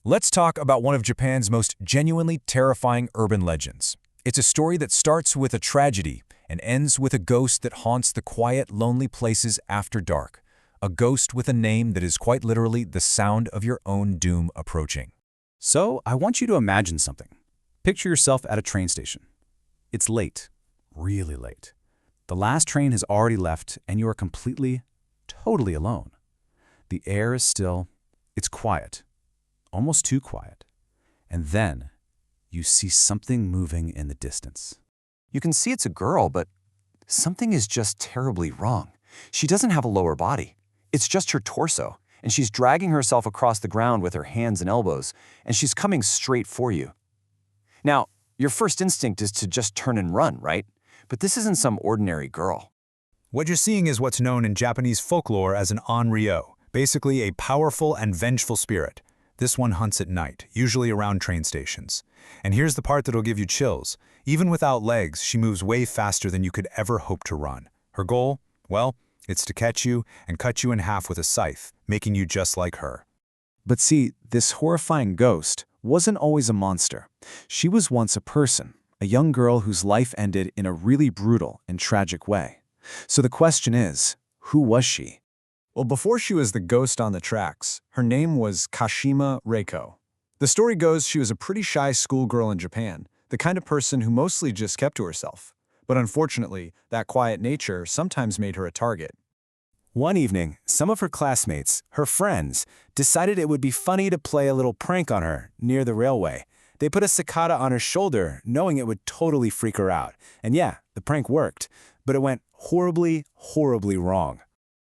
Let's talk about one of Japan's most genuinely terrifying urban legends. It's a story that starts with a tragedy and ends with a ghost that haunts the quiet, lonely places after dark. A ghost with a name that is quite literally the sound of your own doom approaching. So, I want you to imagine something. Picture yourself at a train station. It's late, really late. The last train has already left and you are completely, totally alone. The air is still, it's quiet, almost too quiet. And then you see something moving in the distance. You can see it's a girl, but something is just terribly wrong. She doesn't have a lower body. It's just her torso, and she's dragging herself across the ground with her hands and elbows, and she's coming straight for you. Now, your first instinct is to just turn and run, right? But this isn't some ordinary girl. What you're seeing is what's known in Japanese folklore as an onryo, basically a powerful and vengeful spirit. This one hunts at night, usually around train stations. And here's the part that'll give you chills. Even without legs, she moves way faster than you could ever hope to run. Her goal? Well, it's to catch you and cut you in half with a scythe, making you just like her. But see, this horrifying ghost wasn't always a monster. She was once a person, a young girl whose life ended in a really brutal and tragic way. So the question is, who was she? Well, before she was the ghost on the tracks, her name was Kashima Reiko. The story goes she was a pretty shy schoolgirl in Japan, the kind of person who mostly just kept to herself. But unfortunately, that quiet nature sometimes made her a target. One evening, some of her classmates, her friends, decided it would be funny to play a little prank on her near the railway. They put a cicada on her shoulder, knowing it would totally freak her out. And yeah, the prank worked, but it went horribly, horribly wrong.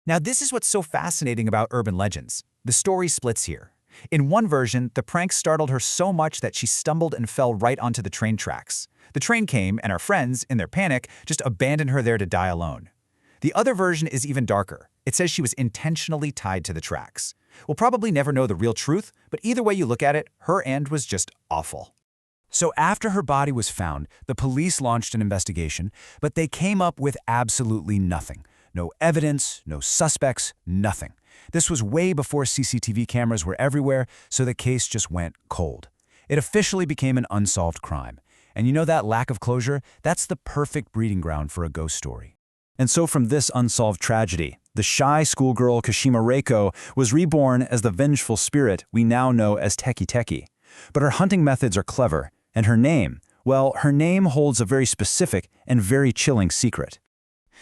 Now, this is what's so fascinating about urban legends. The story splits here. In one version, the prank startled her so much that she stumbled and fell right onto the train tracks. The train came, and our friends, in their panic, just abandoned her there to die alone. The other version is even darker. It says she was intentionally tied to the tracks. We'll probably never know the real truth, but either way you look at it, her end was just awful. So after her body was found, the police launched an investigation, but they came up with absolutely nothing. No evidence, no suspects, nothing. This was way before CCTV cameras were everywhere, so the case just went cold. It officially became an unsolved crime. And you know that lack of closure? That's the perfect breeding ground for a ghost story. And so from this unsolved tragedy, the shy schoolgirl Kashima Reiko was reborn as the vengeful spirit we now know as Teke. But her hunting methods are clever, and her name, well, her name holds a very specific and very chilling secret.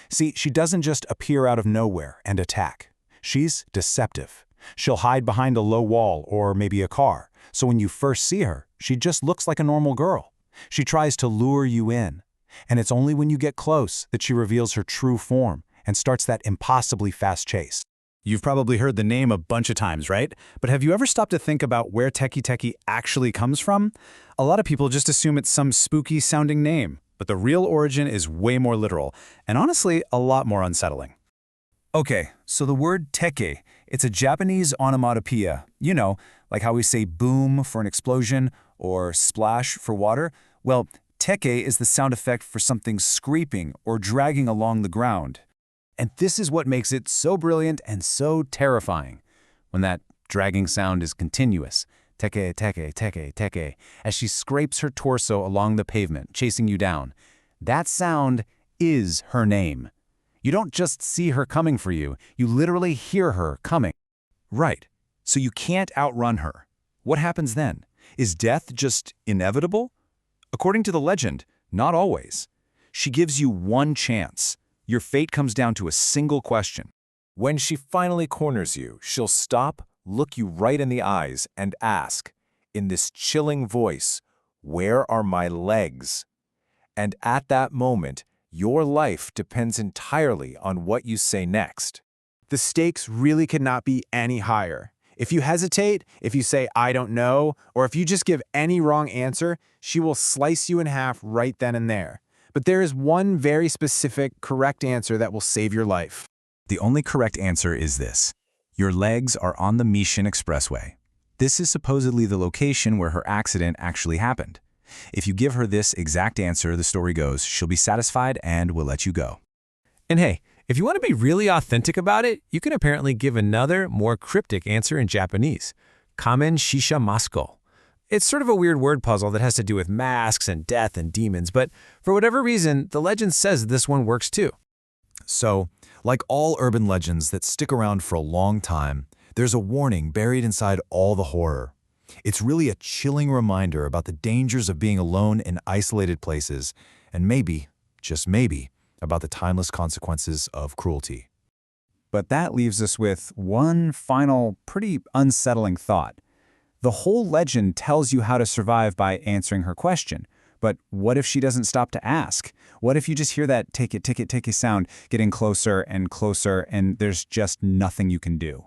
See, she doesn't just appear out of nowhere and attack. She's deceptive. She'll hide behind a low wall or maybe a car, so when you first see her, she just looks like a normal girl. She tries to lure you in, and it's only when you get close that she reveals her true form and starts that impossibly fast chase. You've probably heard the name a bunch of times, right? But have you ever stopped to think about where Teke actually comes from? A lot of people just assume it's some spooky-sounding name, but the real origin is way more literal, and honestly, a lot more unsettling. Okay, so the word teke, it's a Japanese onomatopoeia. You know, like how we say boom for an explosion or splash for water. Well, teke is the sound effect for something scraping or dragging along the ground. And this is what makes it so brilliant and so terrifying. When that dragging sound is continuous, teke, teke, teke, teke, as she scrapes her torso along the pavement, chasing you down. That sound is her name. You don't just see her coming for you, you literally hear her coming. Right. So you can't outrun her. What happens then? Is death just inevitable? According to the legend, not always. She gives you one chance. Your fate comes down to a single question. When she finally corners you, she'll stop, look you right in the eyes, and ask, in this chilling voice, "Where are my legs?" And at that moment, your life depends entirely on what you say next. The stakes really cannot be any higher. If you hesitate, if you say, "I don't know," or if you just give any wrong answer, she will slice you in half right then and there. But there is one very specific, correct answer that will save your life. The only correct answer is this. Your legs are on the Mission Expressway. This is supposedly the location where her accident actually happened. If you give her this exact answer, the story goes, she'll be satisfied and will let you go. And hey, if you want to be really authentic about it, you can apparently give another, more cryptic answer in Japanese. Kamen Shisha Masko. It's sort of a weird word puzzle that has to do with masks and death and demons, but for whatever reason, the legend says this one works too. So, like all urban legends that stick around for a long time, there's a warning buried inside all the horror. It's really a chilling reminder about the dangers of being alone in isolated places, and maybe, just maybe, about the timeless consequences of cruelty. But that leaves us with one final, pretty unsettling thought. The whole legend tells you how to survive by answering her question. But what if she doesn't stop to ask? What if you just hear that teke, teke, teke sound getting closer and closer and there's just nothing you can do?